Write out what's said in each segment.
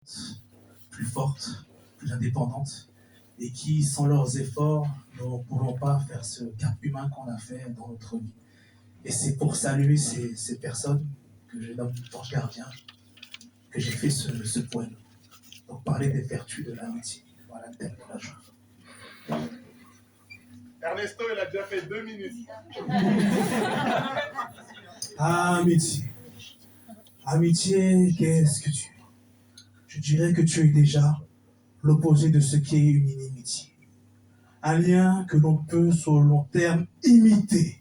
puissantes, plus fortes, plus indépendantes, et qui, sans leurs efforts, ne pourront pas faire ce cap humain qu'on a fait dans notre vie. Et c'est pour saluer ces personnes que je nomme l'ange gardien, que j'ai fait ce poème. Donc parler des vertus de l'amitié. Voilà le thème de la journée. Ernesto, il a déjà fait 2 minutes. Amitié. Amitié, qu'est-ce que tu es? Je dirais que tu es déjà l'opposé de ce qui est une inimitié. Un lien que l'on peut, sur le long terme, imiter.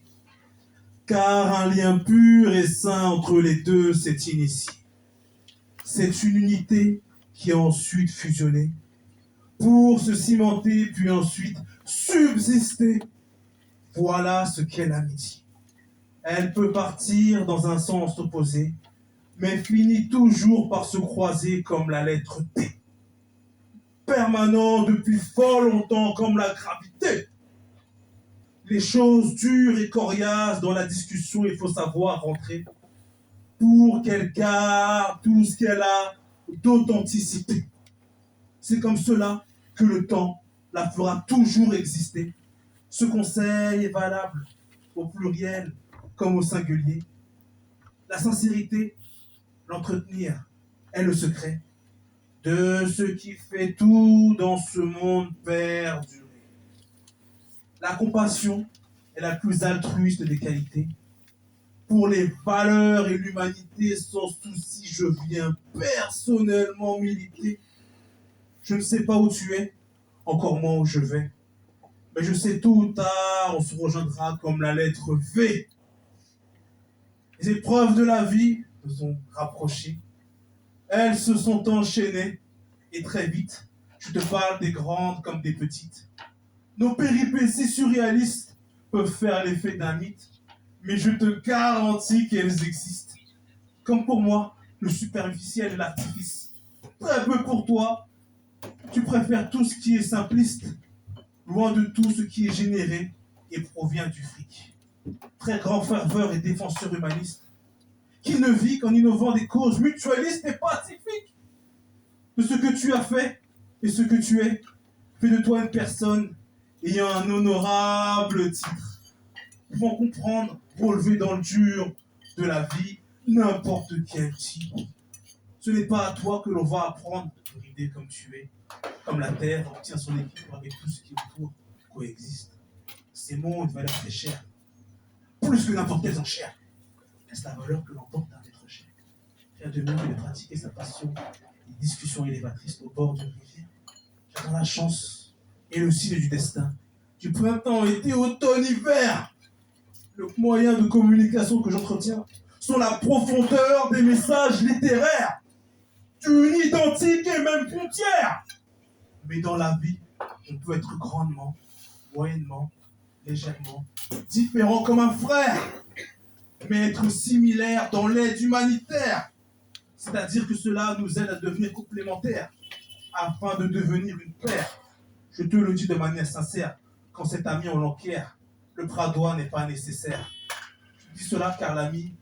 Car un lien pur et sain entre les deux s'est initié. C'est une unité qui a ensuite fusionné pour se cimenter, puis ensuite subsister. Voilà ce qu'est l'amitié. Elle peut partir dans un sens opposé, mais finit toujours par se croiser comme la lettre T. Permanent depuis fort longtemps comme la gravité. Les choses dures et coriaces dans la discussion, il faut savoir rentrer pour qu'elle garde tout ce qu'elle a d'authenticité. C'est comme cela que le temps la fera toujours exister. Ce conseil est valable au pluriel comme au singulier. La sincérité, l'entretenir, est le secret de ce qui fait tout dans ce monde perdu. La compassion est la plus altruiste des qualités. Pour les valeurs et l'humanité, sans souci, je viens personnellement militer. Je ne sais pas où tu es, encore moins où je vais. Mais je sais tôt ou tard, on se rejoindra comme la lettre V. Les épreuves de la vie nous ont rapprochés. Elles se sont enchaînées. Et très vite, je te parle des grandes comme des petites. Nos péripéties surréalistes peuvent faire l'effet d'un mythe, mais je te garantis qu'elles existent. Comme pour moi, le superficiel et l'artifice. Très peu pour toi. Tu préfères tout ce qui est simpliste, loin de tout ce qui est généré et provient du fric. Très grand ferveur et défenseur humaniste, qui ne vit qu'en innovant des causes mutualistes et pacifiques. De ce que tu as fait et ce que tu es, fait de toi une personne ayant un honorable titre, pouvant comprendre, relever dans le dur de la vie n'importe quel type. Ce n'est pas à toi que l'on va apprendre de te rider comme tu es, comme la terre obtient son équilibre avec tout ce qui autour coexiste. Ces mots ont une valeur très chère, plus que n'importe quelle enchère. Est-ce la valeur que l'on porte à être cher? Rien de mieux que de pratiquer sa passion, des discussions élévatrices au bord d'une rivière. J'attends la chance et le signe du destin, du printemps, été, automne, hiver. Le moyen de communication que j'entretiens sont la profondeur des messages littéraires, d'une identique et même frontière. Mais dans la vie, on peut être grandement, moyennement, légèrement, différent comme un frère, mais être similaire dans l'aide humanitaire. C'est-à-dire que cela nous aide à devenir complémentaires, afin de devenir une paire. Je te le dis de manière sincère, quand cet ami on l'enquiert, le bras droit n'est pas nécessaire. Je dis cela car l'ami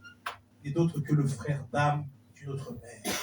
n'est d'autre que le frère d'âme d'une autre mère.